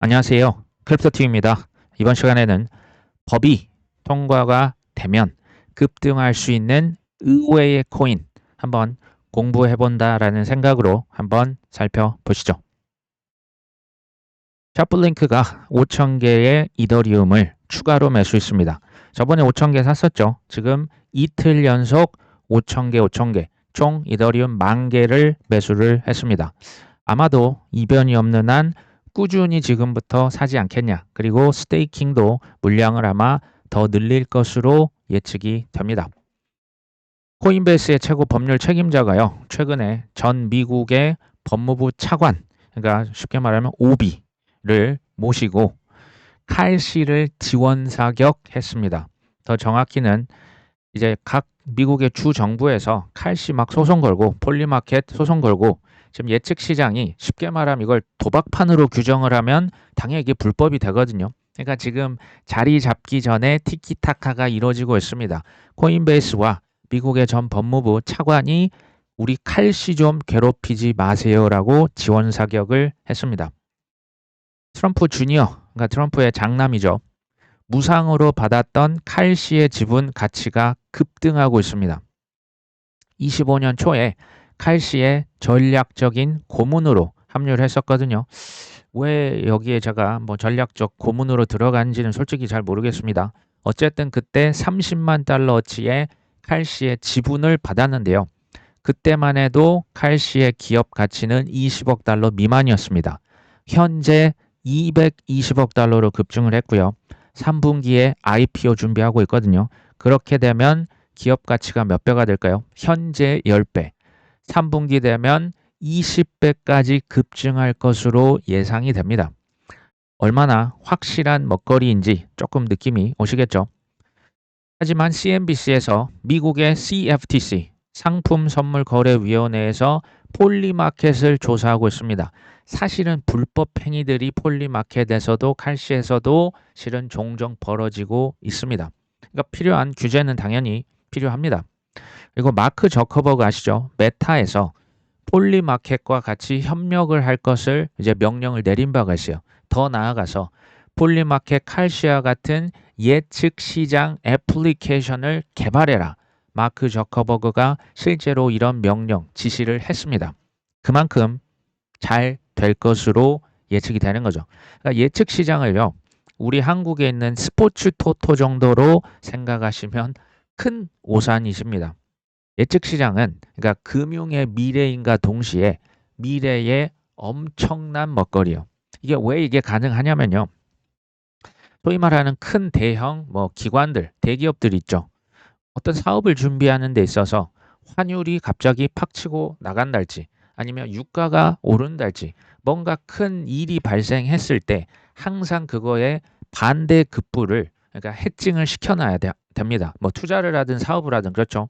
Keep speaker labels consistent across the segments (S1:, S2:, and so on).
S1: 안녕하세요. 크립토팀입니다. 이번 시간에는 법이 통과가 되면 급등할 수 있는 의외의 코인 한번 공부해 본다라는 생각으로 한번 살펴보시죠. 샤플링크가 5,000개의 이더리움을 추가로 매수했습니다. 저번에 5,000개 샀었죠. 지금 이틀 연속 5,000개, 5,000개, 총 이더리움 10,000개를 매수를 했습니다. 아마도 이변이 없는 한 꾸준히 지금부터 사지 않겠냐. 그리고 스테이킹도 물량을 아마 더 늘릴 것으로 예측이 됩니다. 코인베이스의 최고 법률 책임자가요. 최근에 전 미국의 법무부 차관, 그러니까 쉽게 말하면 OB를 모시고 칼시를 지원 사격했습니다. 더 정확히는 이제 각 미국의 주 정부에서 칼시 막 소송 걸고 폴리마켓 소송 걸고 지금 예측 시장이 쉽게 말하면 이걸 도박판으로 규정을 하면 당연히 이게 불법이 되거든요. 그러니까 지금 자리 잡기 전에 티키타카가 이루어지고 있습니다. 코인베이스와 미국의 전 법무부 차관이 우리 칼시 좀 괴롭히지 마세요라고 지원 사격을 했습니다. 트럼프 주니어, 그러니까 트럼프의 장남이죠. 무상으로 받았던 칼시의 지분 가치가 급등하고 있습니다. 25년 초에 칼시의 전략적인 고문으로 합류를 했었거든요. 왜 여기에 제가 뭐 전략적 고문으로 들어간지는 솔직히 잘 모르겠습니다. 어쨌든 그때 30만 달러어치의 칼시의 지분을 받았는데요. 그때만 해도 칼시의 기업 가치는 20억 달러 미만이었습니다. 현재 220억 달러로 급증을 했고요. 3분기에 IPO 준비하고 있거든요. 그렇게 되면 기업 가치가 몇 배가 될까요? 현재 10배. 3분기 되면 20배까지 급증할 것으로 예상이 됩니다. 얼마나 확실한 먹거리인지 조금 느낌이 오시겠죠? 하지만 CNBC에서 미국의 CFTC 상품선물거래위원회에서 폴리마켓을 조사하고 있습니다. 사실은 불법 행위들이 폴리마켓에서도 칼시에서도 실은 종종 벌어지고 있습니다. 그러니까 필요한 규제는 당연히 필요합니다. 그리고 마크 저커버그 아시죠? 메타에서 폴리마켓과 같이 협력을 할 것을 이제 명령을 내린 바가 있어요. 더 나아가서 폴리마켓 칼시와 같은 예측 시장 애플리케이션을 개발해라. 마크 저커버그가 실제로 이런 명령, 지시를 했습니다. 그만큼 잘 될 것으로 예측이 되는 거죠. 그러니까 예측 시장을요. 우리 한국에 있는 스포츠 토토 정도로 생각하시면 큰 오산이십니다. 예측 시장은 그러니까 금융의 미래인과 동시에 미래의 엄청난 먹거리요. 이게 왜 이게 가능하냐면요. 소위 말하는 큰 대형 기관들, 대기업들 있죠. 어떤 사업을 준비하는 데 있어서 환율이 갑자기 팍 치고 나간달지 아니면 유가가 오른달지 뭔가 큰 일이 발생했을 때 항상 그거에 반대급부를 그러니까 해칭을 시켜놔야 됩니다. 뭐 투자를 하든 사업을 하든 그렇죠.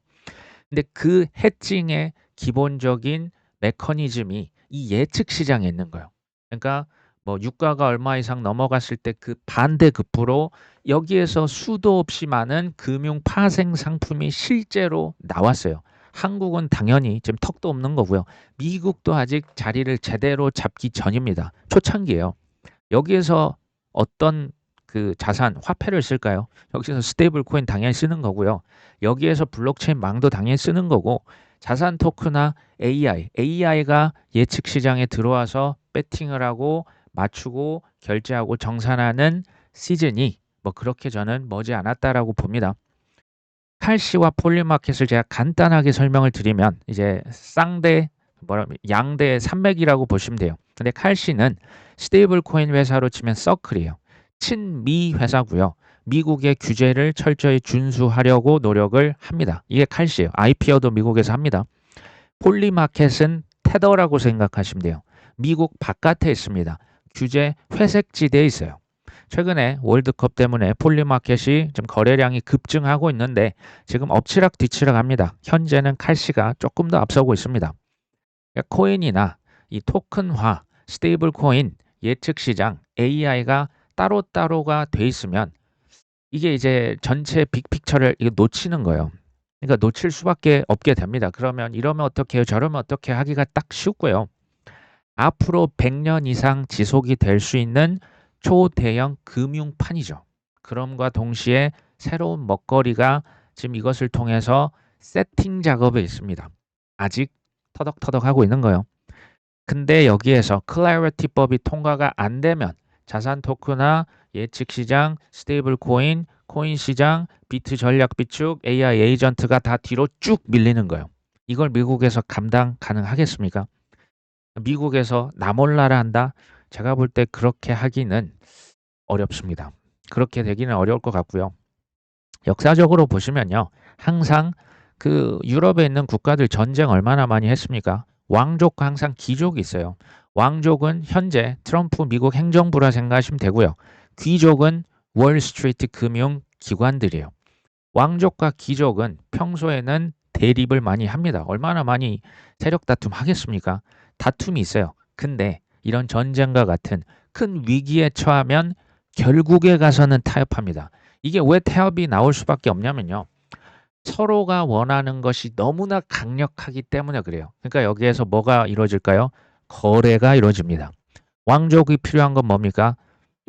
S1: 근데 그 해칭의 기본적인 메커니즘이 이 예측 시장에 있는 거예요. 그러니까 뭐 유가가 얼마 이상 넘어갔을 때 그 반대급부로 여기에서 수도 없이 많은 금융 파생 상품이 실제로 나왔어요. 한국은 당연히 지금 턱도 없는 거고요. 미국도 아직 자리를 제대로 잡기 전입니다. 초창기예요. 여기에서 어떤 그 자산, 화폐를 쓸까요? 여기서 스테이블 코인 당연히 쓰는 거고요. 여기에서 블록체인 망도 당연히 쓰는 거고 자산 토크나 AI가 예측 시장에 들어와서 배팅을 하고 맞추고 결제하고 정산하는 시즌이 뭐 그렇게 저는 머지 않았다라고 봅니다. 칼시와 폴리마켓을 제가 간단하게 설명을 드리면 이제 양대 산맥이라고 보시면 돼요. 근데 칼시는 스테이블 코인 회사로 치면 서클이에요. 친미 회사고요. 미국의 규제를 철저히 준수하려고 노력을 합니다. 이게 칼시예요. IPO도 미국에서 합니다. 폴리마켓은 테더라고 생각하시면 돼요. 미국 바깥에 있습니다. 규제 회색지대에 있어요. 최근에 월드컵 때문에 폴리마켓이 좀 거래량이 급증하고 있는데 지금 엎치락 뒤치락 합니다. 현재는 칼시가 조금 더 앞서고 있습니다. 그러니까 코인이나 이 토큰화, 스테이블 코인, 예측 시장, AI가 따로따로가 돼 있으면 이게 이제 전체 빅픽처를 이거 놓치는 거예요. 그러니까 놓칠 수밖에 없게 됩니다. 그러면 이러면 어떻게 해요? 저러면 어떻게 하기가 딱 쉽고요. 앞으로 100년 이상 지속이 될 수 있는 초대형 금융판이죠. 그럼과 동시에 새로운 먹거리가 지금 이것을 통해서 세팅 작업에 있습니다. 아직 터덕터덕하고 있는 거예요. 근데 여기에서 클래리티법이 통과가 안 되면 자산 토크나 예측 시장, 스테이블 코인, 코인 시장, 비트 전략 비축, AI 에이전트가 다 뒤로 쭉 밀리는 거예요. 이걸 미국에서 감당 가능하겠습니까? 미국에서 나 몰라라 한다? 제가 볼 때 그렇게 하기는 어렵습니다. 그렇게 되기는 어려울 것 같고요. 역사적으로 보시면요. 항상 그 유럽에 있는 국가들 전쟁 얼마나 많이 했습니까? 왕족과 항상 귀족이 있어요. 왕족은 현재 트럼프 미국 행정부라 생각하시면 되고요. 귀족은 월스트리트 금융 기관들이에요. 왕족과 귀족은 평소에는 대립을 많이 합니다. 얼마나 많이 세력 다툼 하겠습니까? 다툼이 있어요. 근데 이런 전쟁과 같은 큰 위기에 처하면 결국에 가서는 타협합니다. 이게 왜 타협이 나올 수밖에 없냐면요. 서로가 원하는 것이 너무나 강력하기 때문에 그래요. 그러니까 여기에서 뭐가 이루어질까요? 거래가 이루어집니다. 왕족이 필요한 건 뭡니까?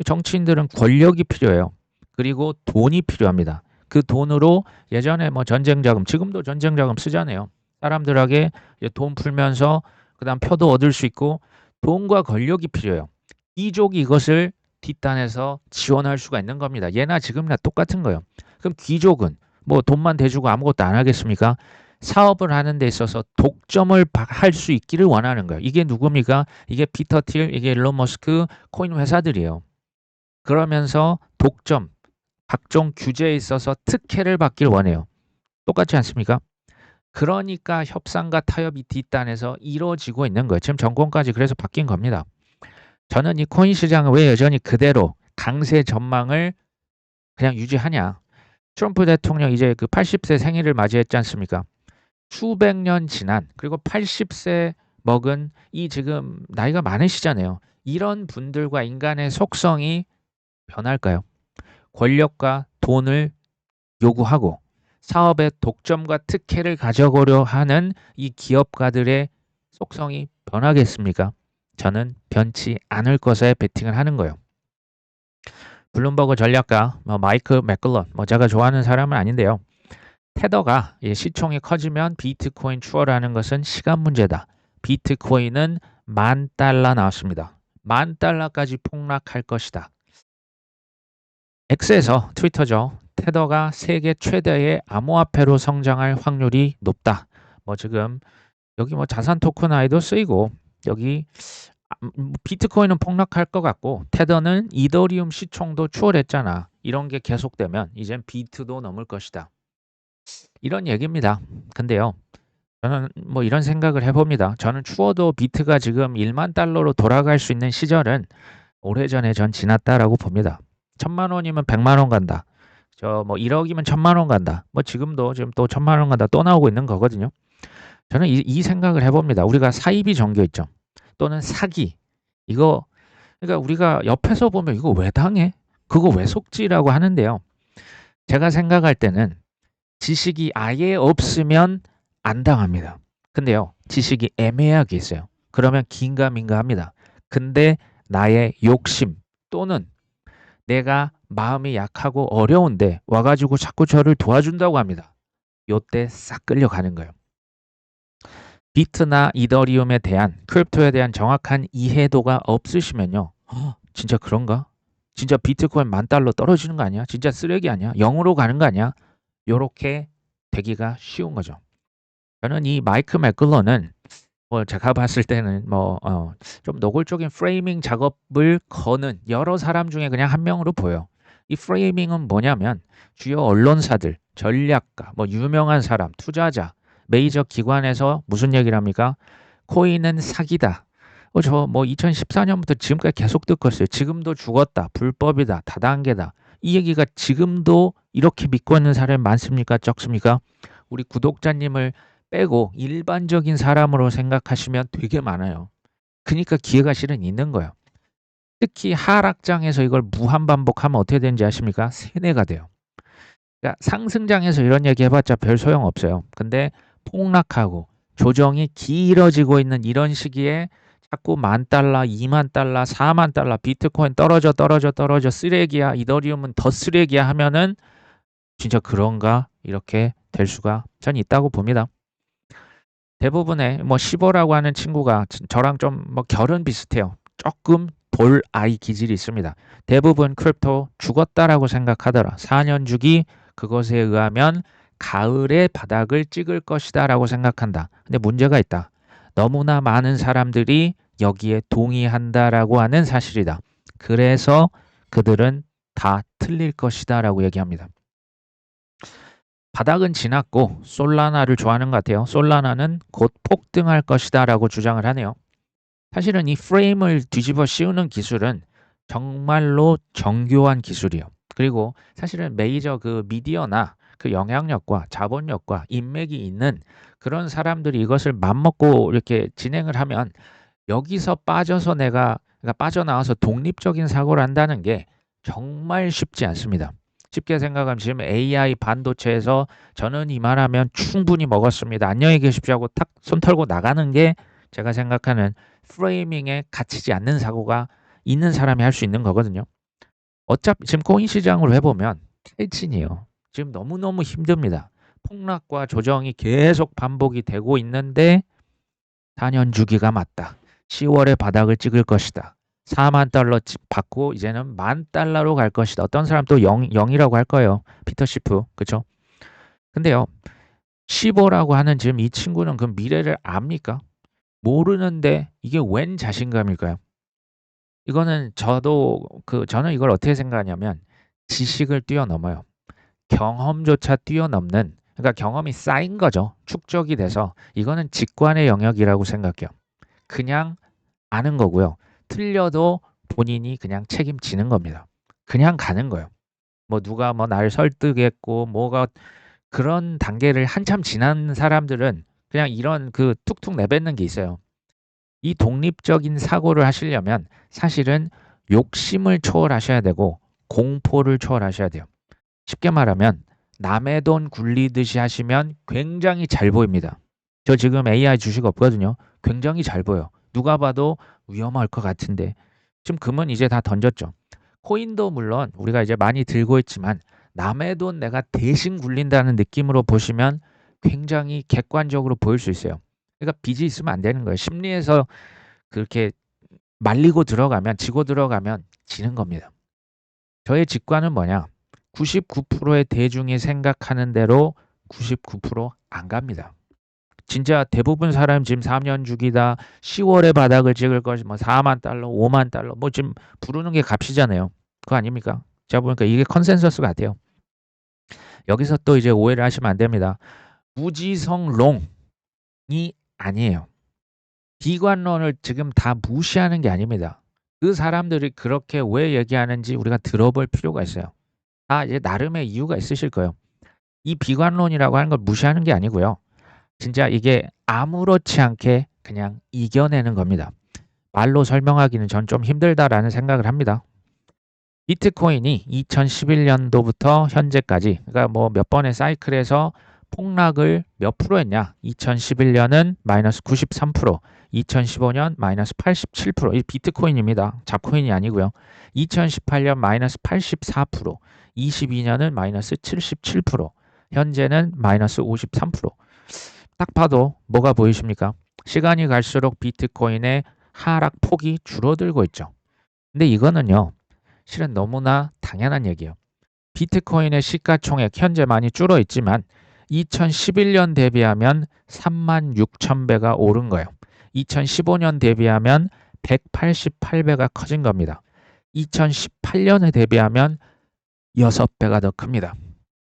S1: 정치인들은 권력이 필요해요. 그리고 돈이 필요합니다. 그 돈으로 예전에 뭐 전쟁 자금, 지금도 전쟁 자금 쓰잖아요. 사람들에게 돈 풀면서 그다음 표도 얻을 수 있고 돈과 권력이 필요해요. 귀족이 이것을 뒷단에서 지원할 수가 있는 겁니다. 예나 지금이나 똑같은 거예요. 그럼 귀족은 뭐 돈만 대주고 아무것도 안 하겠습니까? 사업을 하는 데 있어서 독점을 할 수 있기를 원하는 거예요. 이게 누굽니까? 이게 피터 틸, 이게 일론 머스크, 코인 회사들이에요. 그러면서 독점, 각종 규제에 있어서 특혜를 받길 원해요. 똑같지 않습니까? 그러니까 협상과 타협이 뒷단에서 이루어지고 있는 거예요. 지금 정권까지 그래서 바뀐 겁니다. 저는 이 코인 시장을 왜 여전히 그대로 강세 전망을 그냥 유지하냐. 트럼프 대통령 이제 그 80세 생일을 맞이했지 않습니까? 수백 년 지난 그리고 80세 먹은 이 지금 나이가 많으시잖아요. 이런 분들과 인간의 속성이 변할까요? 권력과 돈을 요구하고 사업의 독점과 특혜를 가져가려 하는 이 기업가들의 속성이 변하겠습니까? 저는 변치 않을 것에 베팅을 하는 거예요. 블룸버그 전략가 마이크 맥글런, 제가 좋아하는 사람은 아닌데요. 테더가 시총이 커지면 비트코인 추월하는 것은 시간 문제다. 비트코인은 $10,000 나왔습니다. $10,000까지 폭락할 것이다. X에서 트위터죠. 테더가 세계 최대의 암호화폐로 성장할 확률이 높다. 지금 여기 자산 토큰화에도 쓰이고 여기 비트코인은 폭락할 것 같고 테더는 이더리움 시총도 추월했잖아. 이런 게 계속되면 이젠 비트도 넘을 것이다. 이런 얘기입니다. 근데요. 저는 이런 생각을 해봅니다. 저는 추워도 비트가 지금 $10,000로 돌아갈 수 있는 시절은 오래전에 전 지났다라고 봅니다. 1,000만 원이면 100만 원 간다. 1억이면 1,000만 원 간다. 지금도 지금 또 1,000만 원 간다 또 나오고 있는 거거든요. 저는 이 생각을 해봅니다. 우리가 사입이 정겨 있죠. 또는 사기. 이거 그러니까 우리가 옆에서 보면 이거 왜 당해? 그거 왜 속지라고 하는데요. 제가 생각할 때는 지식이 아예 없으면 안 당합니다. 근데요. 지식이 애매하게 있어요. 그러면 긴가민가 합니다. 근데 나의 욕심 또는 내가 마음이 약하고 어려운데 와가지고 자꾸 저를 도와준다고 합니다. 요때 싹 끌려가는 거예요. 비트나 이더리움에 대한 크립토에 대한 정확한 이해도가 없으시면요. 진짜 그런가? 진짜 비트코인 $10,000 떨어지는 거 아니야? 진짜 쓰레기 아니야? 0으로 가는 거 아니야? 요렇게 되기가 쉬운 거죠. 저는 이 마이크 맥글런은 제가 봤을 때는 좀 노골적인 프레이밍 작업을 거는 여러 사람 중에 그냥 한 명으로 보여. 이 프레이밍은 뭐냐면 주요 언론사들, 전략가, 유명한 사람, 투자자, 메이저 기관에서 무슨 얘기를 합니까? 코인은 사기다. 2014년부터 지금까지 계속 듣고 있어요. 지금도 죽었다. 불법이다. 다단계다. 이 얘기가 지금도 이렇게 믿고 있는 사람이 많습니까? 적습니까? 우리 구독자님을 빼고 일반적인 사람으로 생각하시면 되게 많아요. 그러니까 기회가 실은 있는 거예요. 특히 하락장에서 이걸 무한반복하면 어떻게 되는지 아십니까? 세뇌가 돼요. 그러니까 상승장에서 이런 얘기 해봤자 별 소용없어요. 근데 폭락하고 조정이 길어지고 있는 이런 시기에 자꾸 $10,000, $20,000, $40,000 비트코인 떨어져 쓰레기야. 이더리움은 더 쓰레기야 하면은 진짜 그런가 이렇게 될 수가 전 있다고 봅니다. 대부분의 뭐 15라고 하는 친구가 저랑 좀 뭐 결은 비슷해요. 조금 볼 아이 기질이 있습니다. 대부분 크립토 죽었다라고 생각하더라. 4년 주기 그것에 의하면 가을에 바닥을 찍을 것이다라고 생각한다. 근데 문제가 있다. 너무나 많은 사람들이 여기에 동의한다라고 하는 사실이다. 그래서 그들은 다 틀릴 것이다라고 얘기합니다. 바닥은 지났고 솔라나를 좋아하는 것 같아요. 솔라나는 곧 폭등할 것이다 라고 주장을 하네요. 사실은 이 프레임을 뒤집어 씌우는 기술은 정말로 정교한 기술이에요. 그리고 사실은 메이저 그 미디어나 그 영향력과 자본력과 인맥이 있는 그런 사람들이 이것을 맘먹고 이렇게 진행을 하면 여기서 빠져서 그러니까 빠져나와서 독립적인 사고를 한다는 게 정말 쉽지 않습니다. 쉽게 생각하면 지금 AI 반도체에서 저는 이만하면 충분히 먹었습니다. 안녕히 계십시오 하고 탁 손 털고 나가는 게 제가 생각하는 프레이밍에 갇히지 않는 사고가 있는 사람이 할 수 있는 거거든요. 어차피 지금 코인 시장으로 해보면 탈진이에요. 지금 너무너무 힘듭니다. 폭락과 조정이 계속 반복이 되고 있는데 4년 주기가 맞다. 10월에 바닥을 찍을 것이다. 4만 달러 받고 이제는 $10,000로 갈 것이다. 어떤 사람 또 0이라고 할 거예요. 피터 시프. 그쵸? 근데요. 15라고 하는 지금 이 친구는 그 미래를 압니까? 모르는데 이게 웬 자신감일까요? 이거는 저는 이걸 어떻게 생각하냐면 지식을 뛰어넘어요. 경험조차 뛰어넘는, 그러니까 경험이 쌓인 거죠. 축적이 돼서 이거는 직관의 영역이라고 생각해요. 그냥 아는 거고요. 틀려도 본인이 그냥 책임지는 겁니다. 그냥 가는 거예요. 뭐 누가 뭐 날 설득했고 뭐가 그런 단계를 한참 지난 사람들은 그냥 이런 그 툭툭 내뱉는 게 있어요. 이 독립적인 사고를 하시려면 사실은 욕심을 초월하셔야 되고 공포를 초월하셔야 돼요. 쉽게 말하면 남의 돈 굴리듯이 하시면 굉장히 잘 보입니다. 저 지금 AI 주식 없거든요. 굉장히 잘 보여. 누가 봐도 위험할 것 같은데. 지금 금은 이제 다 던졌죠. 코인도 물론 우리가 이제 많이 들고 있지만 남의 돈 내가 대신 굴린다는 느낌으로 보시면 굉장히 객관적으로 보일 수 있어요. 그러니까 빚이 있으면 안 되는 거예요. 심리에서 그렇게 말리고 들어가면, 지고 들어가면 지는 겁니다. 저의 직관은 뭐냐? 99%의 대중이 생각하는 대로 99%안 갑니다. 진짜 대부분 사람 지금 3년 주기다, 10월에 바닥을 찍을 것이 뭐 $40,000, $50,000, 뭐 지금 부르는 게 값이잖아요. 그거 아닙니까? 제가 보니까 이게 컨센서스 같아요. 여기서 또 이제 오해를 하시면 안 됩니다. 무지성롱이 아니에요. 비관론을 지금 다 무시하는 게 아닙니다. 그 사람들이 그렇게 왜 얘기하는지 우리가 들어볼 필요가 있어요. 이제 나름의 이유가 있으실 거예요. 이 비관론이라고 하는 걸 무시하는 게 아니고요. 진짜 이게 아무렇지 않게 그냥 이겨내는 겁니다. 말로 설명하기는 전 좀 힘들다라는 생각을 합니다. 비트코인이 2011년도부터 현재까지, 그러니까 뭐 몇 번의 사이클에서 폭락을 몇 프로 했냐? 2011년은 마이너스 93%, 2015년 마이너스 87%, 이 비트코인입니다. 잡코인이 아니고요. 2018년 마이너스 84%, 22년은 마이너스 77%, 현재는 마이너스 53%. 딱 봐도 뭐가 보이십니까? 시간이 갈수록 비트코인의 하락폭이 줄어들고 있죠. 근데 이거는요, 실은 너무나 당연한 얘기예요. 비트코인의 시가총액 현재 많이 줄어 있지만 2011년 대비하면 36,000배가 오른 거예요. 2015년 대비하면 188배가 커진 겁니다. 2018년에 대비하면 6배가 더 큽니다.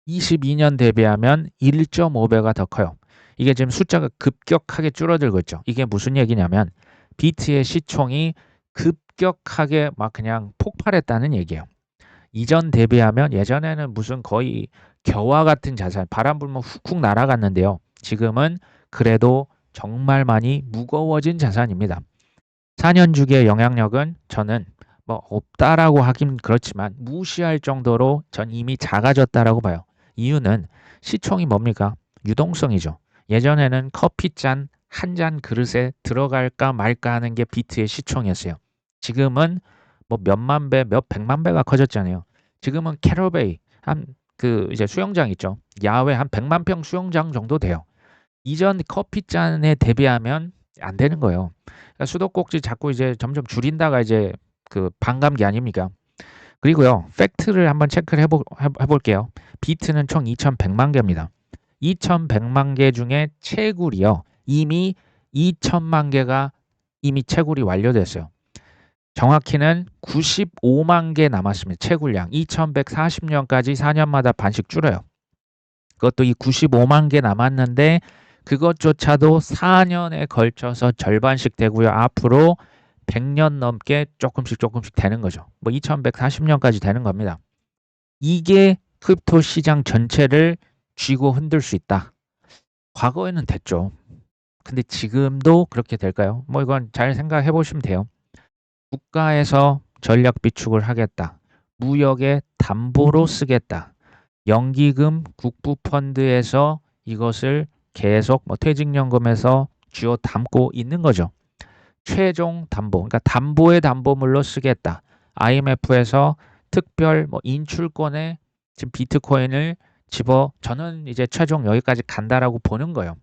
S1: 22년 대비하면 1.5배가 더 커요. 이게 지금 숫자가 급격하게 줄어들고 있죠. 이게 무슨 얘기냐면 비트의 시총이 급격하게 막 그냥 폭발했다는 얘기예요. 이전 대비하면 예전에는 무슨 거의 겨와 같은 자산, 바람 불면 훅훅 날아갔는데요. 지금은 그래도 정말 많이 무거워진 자산입니다. 4년 주기의 영향력은 저는 뭐 없다라고 하긴 그렇지만 무시할 정도로 전 이미 작아졌다라고 봐요. 이유는 시총이 뭡니까? 유동성이죠. 예전에는 커피잔 한 잔 그릇에 들어갈까 말까 하는 게 비트의 시총이었어요. 지금은 뭐 몇만 배, 몇 백만 배가 커졌잖아요. 지금은 캐러베이 한 그 이제 수영장 있죠. 야외 한 100만 평 수영장 정도 돼요. 이전 커피 잔에 대비하면 안 되는 거예요. 그러니까 수도꼭지 자꾸 이제 점점 줄인다가 이제 그 반감기 아닙니까? 그리고요, 팩트를 한번 체크를 해볼게요. 비트는 총 2100만 개입니다. 2100만 개 중에 채굴이요. 이미 2000만 개가 이미 채굴이 완료됐어요. 정확히는 95만 개 남았습니다. 채굴량. 2140년까지 4년마다 반씩 줄어요. 그것도 이 95만 개 남았는데 그것조차도 4년에 걸쳐서 절반씩 되고요. 앞으로 100년 넘게 조금씩 되는 거죠. 뭐 2140년까지 되는 겁니다. 이게 크립토 시장 전체를 쥐고 흔들 수 있다. 과거에는 됐죠. 근데 지금도 그렇게 될까요? 뭐 이건 잘 생각해 보시면 돼요. 국가에서 전략 비축을 하겠다. 무역의 담보로 쓰겠다. 연기금 국부펀드에서 이것을 계속 뭐 퇴직연금에서 쥐어 담고 있는 거죠. 최종 담보, 그러니까 담보의 담보물로 쓰겠다. IMF에서 특별 뭐 인출권에 지금 비트코인을 저는 이제 최종 여기까지 간다라고 보는 거예요.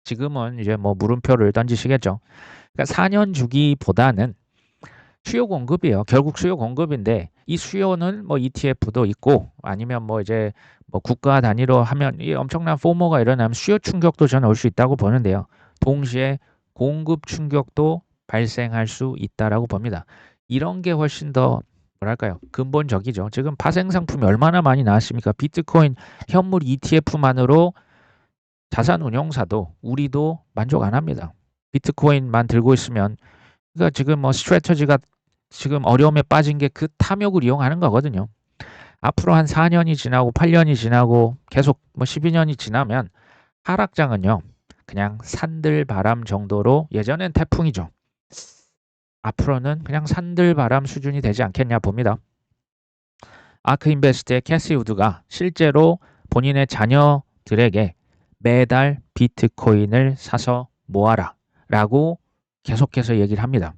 S1: 지금은 이제 뭐 물음표를 던지시겠죠. 그러니까 4년 주기보다는 수요 공급이에요. 결국 수요 공급인데 이 수요는 뭐 ETF도 있고 아니면 뭐 이제 뭐 국가 단위로 하면 이 엄청난 포모가 일어나면 수요 충격도 저는 올 수 있다고 보는데요. 동시에 공급 충격도 발생할 수 있다라고 봅니다. 이런 게 훨씬 더 뭐랄까요? 근본적이죠. 지금 파생 상품이 얼마나 많이 나왔습니까? 비트코인 현물 ETF만으로 자산 운용사도 우리도 만족 안 합니다. 비트코인만 들고 있으면 그러니까 지금 뭐 스트래터지가 지금 어려움에 빠진 게 그 탐욕을 이용하는 거거든요. 앞으로 한 4년이 지나고 8년이 지나고 계속 뭐 12년이 지나면 하락장은요. 그냥 산들바람 정도로 예전엔 태풍이죠. 앞으로는 그냥 산들바람 수준이 되지 않겠냐 봅니다. 아크인베스트의 캐시 우드가 실제로 본인의 자녀들에게 매달 비트코인을 사서 모아라 라고 계속해서 얘기를 합니다.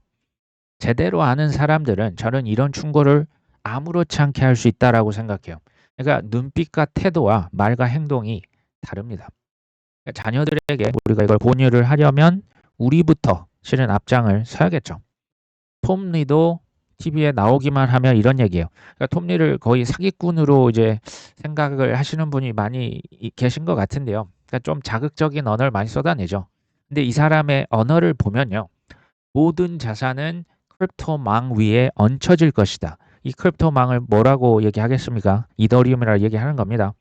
S1: 제대로 아는 사람들은 저는 이런 충고를 아무렇지 않게 할 수 있다라고 생각해요. 그러니까 눈빛과 태도와 말과 행동이 다릅니다. 그러니까 자녀들에게 우리가 이걸 공유를 하려면 우리부터 실은 앞장을 서야겠죠. 톰 리도 TV에 나오기만 하면 이런 얘기예요. 그러니까 톰 리를 거의 사기꾼으로 이제 생각을 하시는 분이 많이 계신 것 같은데요. 그러니까 좀 자극적인 언어를 많이 쏟아내죠. 근데 이 사람의 언어를 보면요. 모든 자산은 크립토망 위에 얹혀질 것이다. 이 크립토망을 뭐라고 얘기하겠습니까? 이더리움이라고 얘기하는 겁니다.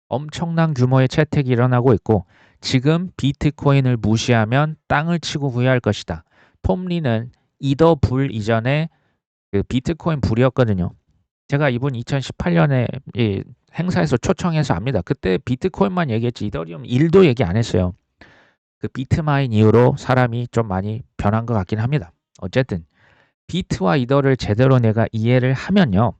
S1: 엄청난 규모의 채택이 일어나고 있고 지금 비트코인을 무시하면 땅을 치고 후회할 것이다. 톰 리는 이더 불 이전에 그 비트코인 불이었거든요. 제가 이분 2018년에 이 행사에서 초청해서 압니다. 그때 비트코인만 얘기했지 이더리움 1도 얘기 안 했어요. 그 비트마인 이후로 사람이 좀 많이 변한 것 같긴 합니다. 어쨌든 비트와 이더를 제대로 내가 이해를 하면요.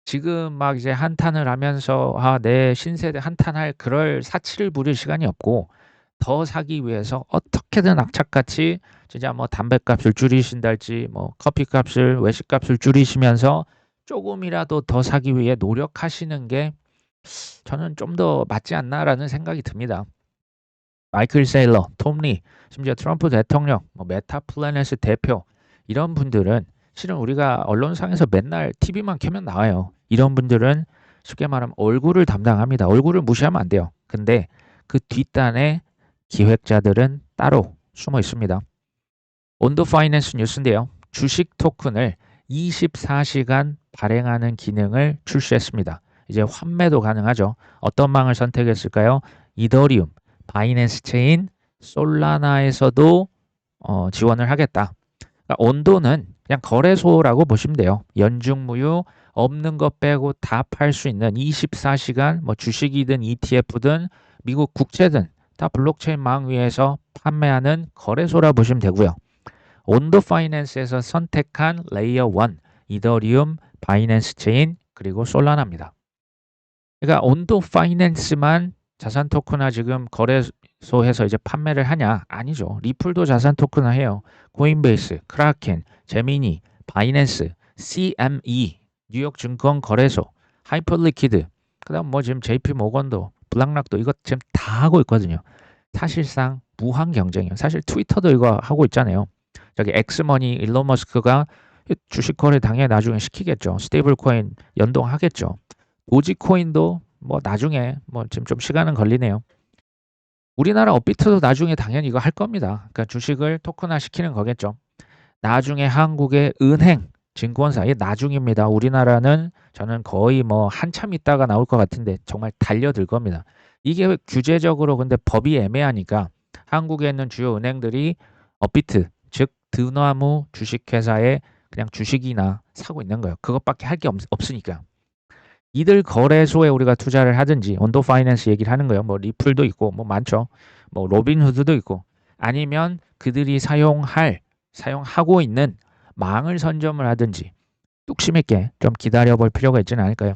S1: 지금 막 이제 한탄을 하면서 내 신세대 한탄할 그럴 사치를 부릴 시간이 없고 더 사기 위해서 어떻게든 악착같이 진짜 뭐 담배값을 줄이신달지 뭐 커피값을 외식값을 줄이시면서 조금이라도 더 사기 위해 노력하시는 게 저는 좀 더 맞지 않나라는 생각이 듭니다. 마이클 세일러, 톰 리, 심지어 트럼프 대통령, 뭐 메타 플래닛의 대표 이런 분들은 실은 우리가 언론상에서 맨날 TV만 켜면 나와요. 이런 분들은 쉽게 말하면 얼굴을 담당합니다. 얼굴을 무시하면 안 돼요. 근데 그 뒷단에 기획자들은 따로 숨어 있습니다. 온도 파이낸스 뉴스인데요. 주식 토큰을 24시간 발행하는 기능을 출시했습니다. 이제 환매도 가능하죠. 어떤 망을 선택했을까요? 이더리움, 바이낸스 체인, 솔라나에서도 지원을 하겠다. 그러니까 온도는 그냥 거래소라고 보시면 돼요. 연중무휴 없는 것 빼고 다 팔 수 있는 24시간 뭐 주식이든 ETF든 미국 국채든 다 블록체인 망 위에서 판매하는 거래소라 보시면 되고요. 온도 파이낸스에서 선택한 레이어 1, 이더리움, 바이낸스 체인 그리고 솔라나입니다. 그러니까 온도 파이낸스만 자산 토큰화 지금 거래소 소해서 이제 판매를 하냐? 아니죠. 리플도 자산 토큰화해요. 코인베이스, 크라켄, 제미니, 바이낸스, CME, 뉴욕 증권 거래소, 하이퍼리퀴드, 그다음 뭐 지금 JP 모건도, 블락락도 이거 지금 다 하고 있거든요. 사실상 무한 경쟁이에요. 사실 트위터도 이거 하고 있잖아요. 저기 엑스머니 일론 머스크가 주식 거래 당연히 나중에 시키겠죠. 스테이블 코인 연동하겠죠. 도지코인도 뭐 나중에 뭐 지금 좀 시간은 걸리네요. 우리나라 업비트도 나중에 당연히 이거 할 겁니다. 그러니까 주식을 토큰화 시키는 거겠죠. 나중에 한국의 은행, 증권사, 이게 나중입니다. 우리나라는 저는 거의 뭐 한참 있다가 나올 것 같은데 정말 달려들 겁니다. 이게 규제적으로 근데 법이 애매하니까 한국에 있는 주요 은행들이 업비트, 즉 드나무 주식회사에 그냥 주식이나 사고 있는 거예요. 그것밖에 할 게 없으니까. 이들 거래소에 우리가 투자를 하든지 온도 파이낸스 얘기를 하는 거예요. 뭐 리플도 있고 뭐 많죠. 뭐 로빈후드도 있고 아니면 그들이 사용하고 있는 망을 선점을 하든지 뚝심 있게 좀 기다려 볼 필요가 있지는 않을까요?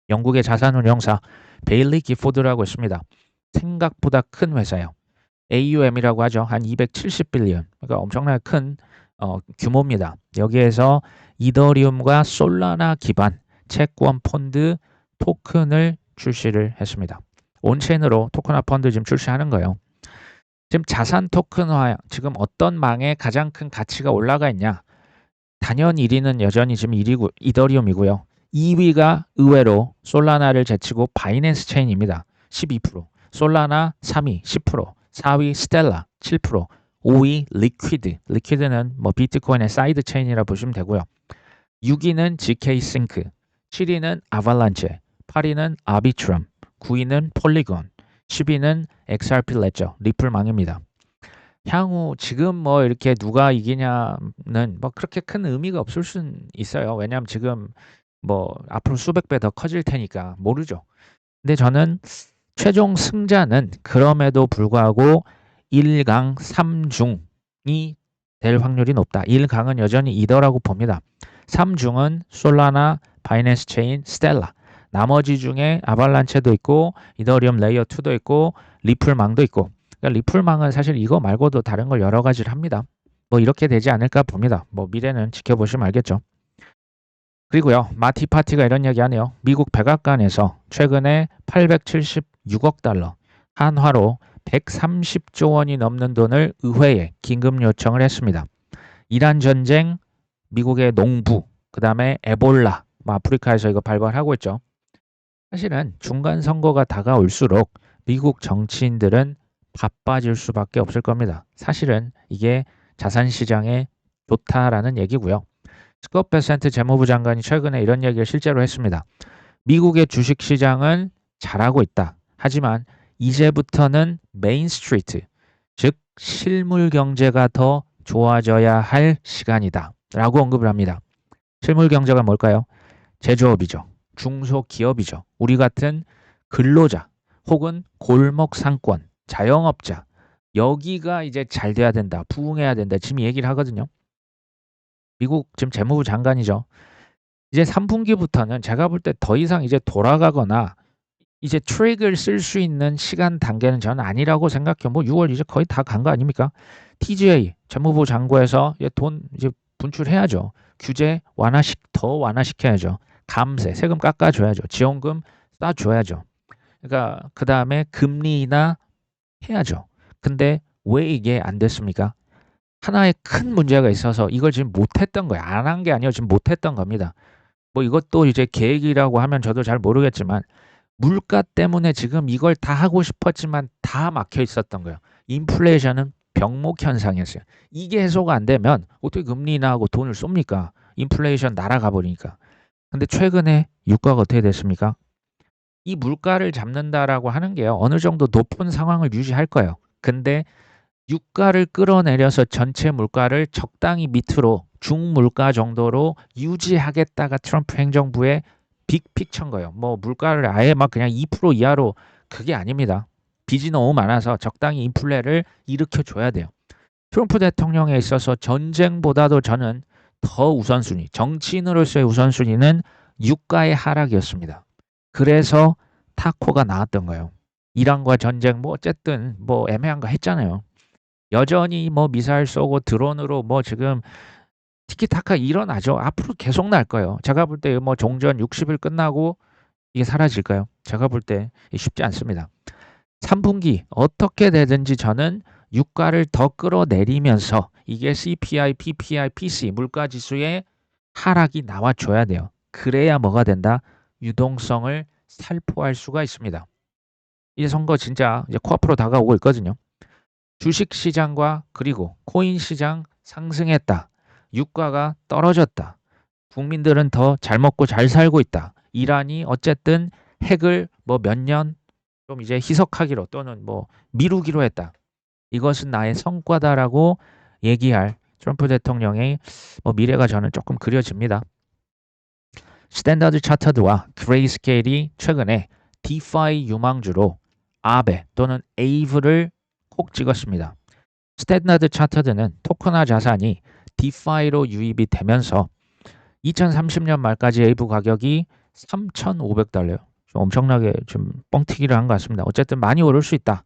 S1: 영국의 자산운용사 베일리 기포드라고 있습니다. 생각보다 큰 회사예요. AUM이라고 하죠. 한 270빌리언. 그러니까 엄청나게 큰 규모입니다. 여기에서 이더리움과 솔라나 기반 채권 펀드 토큰을 출시를 했습니다. 온체인으로 토큰화 펀드 지금 출시하는 거예요. 지금 자산 토큰화, 지금 어떤 망에 가장 큰 가치가 올라가 있냐? 단연 1위는 여전히 지금 이더리움이고요. 2위가 의외로 솔라나를 제치고 바이낸스 체인입니다. 12%. 솔라나 3위 10%. 4위 스텔라 7%. 5위 리퀴드. 리퀴드는 뭐 비트코인의 사이드 체인이라 보시면 되고요. 6위는 GK 싱크. 7위는 아발란체. 8위는 아비트럼. 9위는 폴리곤. 10위는 XRP 레저. 리플망입니다. 향후 지금 뭐 이렇게 누가 이기냐는 뭐 그렇게 큰 의미가 없을 수는 있어요. 왜냐하면 지금 뭐 앞으로 수백 배 더 커질 테니까 모르죠. 근데 저는 최종 승자는 그럼에도 불구하고 1강 3중이 될 확률이 높다. 1강은 여전히 이더라고 봅니다. 3중은 솔라나, 바이낸스 체인, 스텔라. 나머지 중에 아발란체도 있고 이더리움 레이어 2도 있고 리플망도 있고. 그러니까 리플망은 사실 이거 말고도 다른 걸 여러 가지를 합니다. 뭐 이렇게 되지 않을까 봅니다. 뭐 미래는 지켜보시면 알겠죠. 그리고요, 마티파티가 이런 얘기 하네요. 미국 백악관에서 최근에 876억 달러, 한화로 130조 원이 넘는 돈을 의회에 긴급 요청을 했습니다. 이란 전쟁, 미국의 농부, 그 다음에 에볼라, 뭐 아프리카에서 이거 발발하고 있죠. 사실은 중간 선거가 다가올수록 미국 정치인들은 바빠질 수밖에 없을 겁니다. 사실은 이게 자산시장에 좋다라는 얘기고요. 스콧 베센트 재무부 장관이 최근에 이런 얘기를 실제로 했습니다. 미국의 주식시장은 잘하고 있다. 하지만 이제부터는 메인 스트리트, 즉 실물 경제가 더 좋아져야 할 시간이다. 라고 언급을 합니다. 실물 경제가 뭘까요? 제조업이죠. 중소기업이죠. 우리 같은 근로자 혹은 골목 상권, 자영업자 여기가 이제 잘 돼야 된다. 부흥해야 된다. 지금 얘기를 하거든요. 미국 지금 재무부 장관이죠. 이제 3분기부터는 제가 볼 때 더 이상 이제 돌아가거나 이제 트랙을 쓸 수 있는 시간 단계는 저는 아니라고 생각해요. 뭐 6월 이제 거의 다 간 거 아닙니까? TGA 재무부 장고에서 이제 돈 이제 분출해야죠. 규제 더 완화시켜야죠. 감세, 세금 깎아줘야죠. 지원금 쏴줘야죠. 그러니까 그 다음에 금리 인하 해야죠. 근데 왜 이게 안 됐습니까? 하나의 큰 문제가 있어서 이걸 지금 못했던 거예요. 안 한 게 아니고 지금 못했던 겁니다. 뭐 이것도 이제 계획이라고 하면 저도 잘 모르겠지만 물가 때문에 지금 이걸 다 하고 싶었지만 다 막혀 있었던 거예요. 인플레이션은 병목 현상이었어요. 이게 해소가 안 되면 어떻게 금리 인하하고 돈을 쏩니까? 인플레이션 날아가 버리니까. 근데 최근에 유가가 어떻게 됐습니까? 이 물가를 잡는다라고 하는 게요. 어느 정도 높은 상황을 유지할 거예요. 근데 유가를 끌어내려서 전체 물가를 적당히 밑으로 중물가 정도로 유지하겠다가 트럼프 행정부의 빅픽처인 거예요. 뭐 물가를 아예 막 그냥 2% 이하로 그게 아닙니다. 빚이 너무 많아서 적당히 인플레를 일으켜줘야 돼요. 트럼프 대통령에 있어서 전쟁보다도 저는 더 우선순위, 정치인으로서의 우선순위는 유가의 하락이었습니다. 그래서 타코가 나왔던 거예요. 이란과 전쟁 뭐 어쨌든 뭐 애매한 거 했잖아요. 여전히 뭐 미사일 쏘고 드론으로 뭐 지금 티키타카 일어나죠. 앞으로 계속 날 거예요. 제가 볼 때 뭐 종전 60일 끝나고 이게 사라질까요? 제가 볼 때 쉽지 않습니다. 3분기 어떻게 되든지 저는 유가를 더 끌어내리면서 이게 CPI, PPI, PC 물가지수의 하락이 나와줘야 돼요. 그래야 뭐가 된다? 유동성을 살포할 수가 있습니다. 이 선거 진짜 이제 코앞으로 다가오고 있거든요. 주식 시장과 그리고 코인 시장 상승했다. 유가가 떨어졌다. 국민들은 더 잘 먹고 잘 살고 있다. 이란이 어쨌든 핵을 뭐 몇 년 좀 이제 희석하기로 또는 뭐 미루기로 했다. 이것은 나의 성과다라고 얘기할 트럼프 대통령의 뭐 미래가 저는 조금 그려집니다. 스탠다드 차터드와 그레이스케일이 최근에 디파이 유망주로 아베 또는 에이브를 콕 찍었습니다. 스탠다드 차터드는 토큰화 자산이 디파이로 유입이 되면서 2030년 말까지 에이브 가격이 3,500달러요. 좀 엄청나게 좀 뻥튀기를 한 것 같습니다. 어쨌든 많이 오를 수 있다.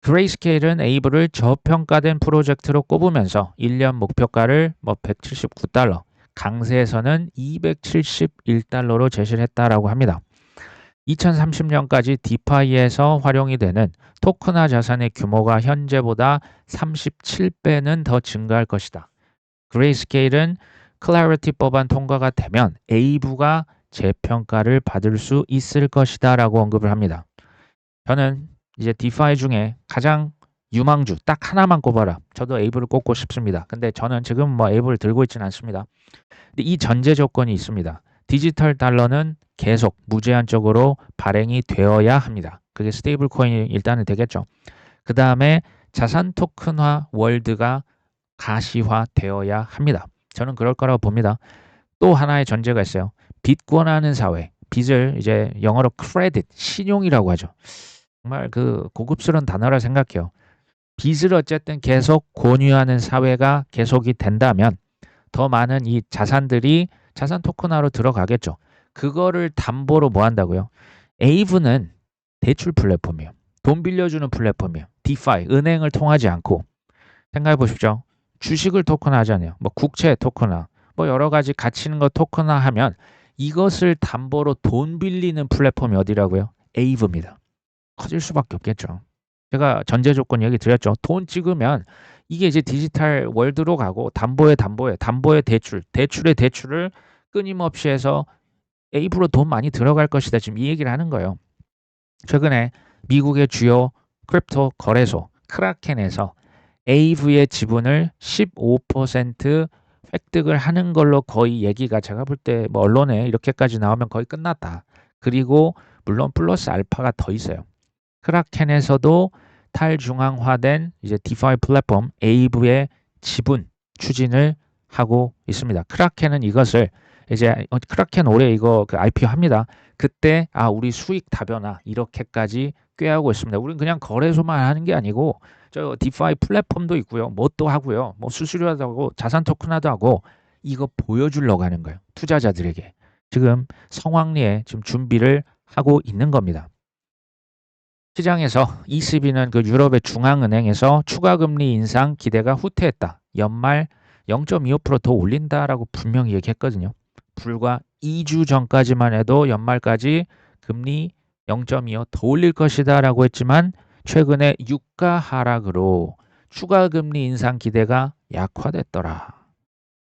S1: 그레이스케일은 에이브를 저평가된 프로젝트로 꼽으면서 1년 목표가를 뭐 179달러, 강세에서는 271달러로 제시를 했다라고 합니다. 2030년까지 디파이에서 활용이 되는 토큰화 자산의 규모가 현재보다 37배는 더 증가할 것이다. 그레이스케일은 클래리티 법안 통과가 되면 에이브가 재평가를 받을 수 있을 것이다 라고 언급을 합니다. 저는 이제 디파이 중에 가장 유망주 딱 하나만 꼽아라. 저도 에이브를 꼽고 싶습니다. 근데 저는 지금 뭐 에이브를 들고 있지는 않습니다. 근데 이 전제 조건이 있습니다. 디지털 달러는 계속 무제한적으로 발행이 되어야 합니다. 그게 스테이블 코인이 일단은 되겠죠. 그 다음에 자산 토큰화 월드가 가시화 되어야 합니다. 저는 그럴 거라고 봅니다. 또 하나의 전제가 있어요. 빚 권하는 사회. 빚을 이제 영어로 크레딧, 신용이라고 하죠. 정말 그 고급스러운 단어라 생각해요. 빚을 어쨌든 계속 권유하는 사회가 계속이 된다면 더 많은 이 자산들이 자산 토큰화로 들어가겠죠. 그거를 담보로 뭐 한다고요? 에이브는 대출 플랫폼이에요. 돈 빌려주는 플랫폼이에요. 디파이, 은행을 통하지 않고. 생각해 보십시오. 주식을 토큰화하잖아요. 뭐 국채 토큰화, 뭐 여러 가지 가치 있는 거 토큰화하면 이것을 담보로 돈 빌리는 플랫폼이 어디라고요? 에이브입니다. 커질 수밖에 없겠죠. 제가 전제 조건 얘기 드렸죠. 돈 찍으면 이게 이제 디지털 월드로 가고 담보에 대출, 대출에 대출을 끊임없이 해서 에이브로 돈 많이 들어갈 것이다. 지금 이 얘기를 하는 거예요. 최근에 미국의 주요 크립토 거래소 크라켄에서 에이브의 지분을 15% 획득을 하는 걸로 거의 얘기가 제가 볼 때 뭐 언론에 이렇게까지 나오면 거의 끝났다. 그리고 물론 플러스 알파가 더 있어요. 크라켄에서도 탈중앙화된 이제 디파이 플랫폼 에이브의 지분 추진을 하고 있습니다. 크라켄은 이것을 이제 크라켄 올해 이거 그 IPO 합니다. 그때 우리 수익 다변화 이렇게까지 꾀하고 있습니다. 우리는 그냥 거래소만 하는 게 아니고 저 디파이 플랫폼도 있고요. 뭣도 하고요. 뭐 수수료도 하고 자산 토큰화도 하고 이거 보여주려고 하는 거예요. 투자자들에게. 지금 성황리에 지금 준비를 하고 있는 겁니다. 시장에서 ECB는 그 유럽의 중앙은행에서 추가 금리 인상 기대가 후퇴했다. 연말 0.25%더 올린다라고 분명히 얘기했거든요. 불과 2주 전까지만 해도 연말까지 금리 0.25 더 올릴 것이다라고 했지만 최근에 유가 하락으로 추가 금리 인상 기대가 약화됐더라.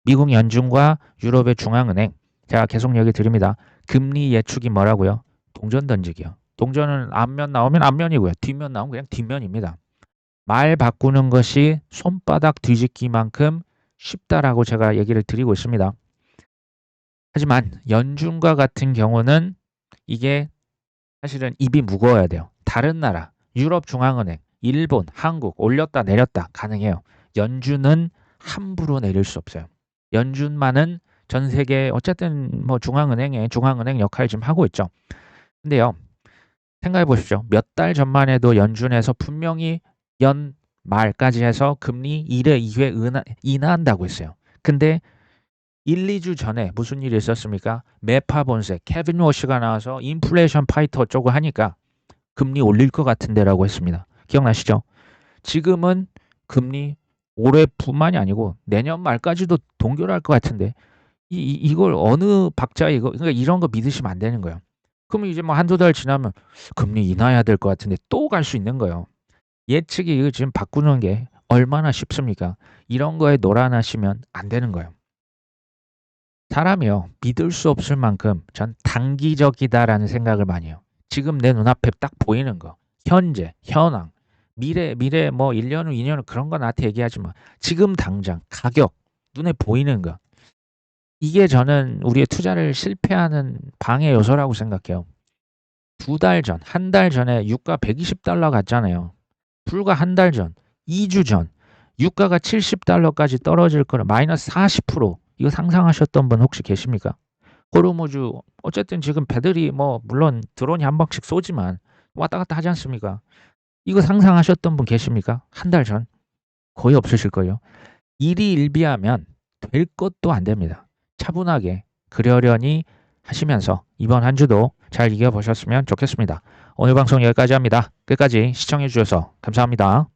S1: 미국 연준과 유럽의 중앙은행, 제가 계속 얘기 드립니다. 금리 예측이 뭐라고요? 동전 던지기요. 동전은 앞면 나오면 앞면이고요. 뒷면 나오면 그냥 뒷면입니다. 말 바꾸는 것이 손바닥 뒤집기만큼 쉽다라고 제가 얘기를 드리고 있습니다. 하지만 연준과 같은 경우는 이게 사실은 입이 무거워야 돼요. 다른 나라, 유럽 중앙은행, 일본, 한국 올렸다 내렸다 가능해요. 연준은 함부로 내릴 수 없어요. 연준만은 전 세계 어쨌든 뭐 중앙은행 역할 지금 하고 있죠. 근데요. 생각해 보십시오. 몇 달 전만 해도 연준에서 분명히 연말까지 해서 금리 1회, 2회 인하한다고 했어요. 근데 1, 2주 전에 무슨 일이 있었습니까? 메파 본색, 케빈 워시가 나와서 인플레이션 파이터 어쩌고 하니까 금리 올릴 것 같은데라고 했습니다. 기억나시죠? 지금은 금리 올해뿐만이 아니고 내년 말까지도 동결할 것 같은데 이걸 어느 박자 이거 그러니까 이런 거 믿으시면 안 되는 거예요. 그러면 이제 뭐 한두 달 지나면 금리 인하해야 될 것 같은데 또 갈 수 있는 거예요. 예측이 이거 지금 바꾸는 게 얼마나 쉽습니까? 이런 거에 놀아나시면 안 되는 거예요. 사람이요. 믿을 수 없을 만큼 전 단기적이다라는 생각을 많이 해요. 지금 내 눈앞에 딱 보이는 거. 현재, 현황, 미래 뭐 1년 후, 2년 후 그런 거 나한테 얘기하지 마. 지금 당장 가격, 눈에 보이는 거. 이게 저는 우리의 투자를 실패하는 방해 요소라고 생각해요. 2달 전, 한 달 전에 유가 120달러 갔잖아요. 불과 한 달 전, 2주 전, 유가가 70달러까지 떨어질 거는 마이너스 40%. 이거 상상하셨던 분 혹시 계십니까? 호르무즈, 어쨌든 지금 배들이 뭐, 물론 드론이 한 방씩 쏘지만 왔다 갔다 하지 않습니까? 이거 상상하셨던 분 계십니까? 한 달 전? 거의 없으실 거예요. 일이 일비하면 될 것도 안 됩니다. 차분하게 그러려니 하시면서 이번 한 주도 잘 이겨보셨으면 좋겠습니다. 오늘 방송 여기까지 합니다. 끝까지 시청해 주셔서 감사합니다.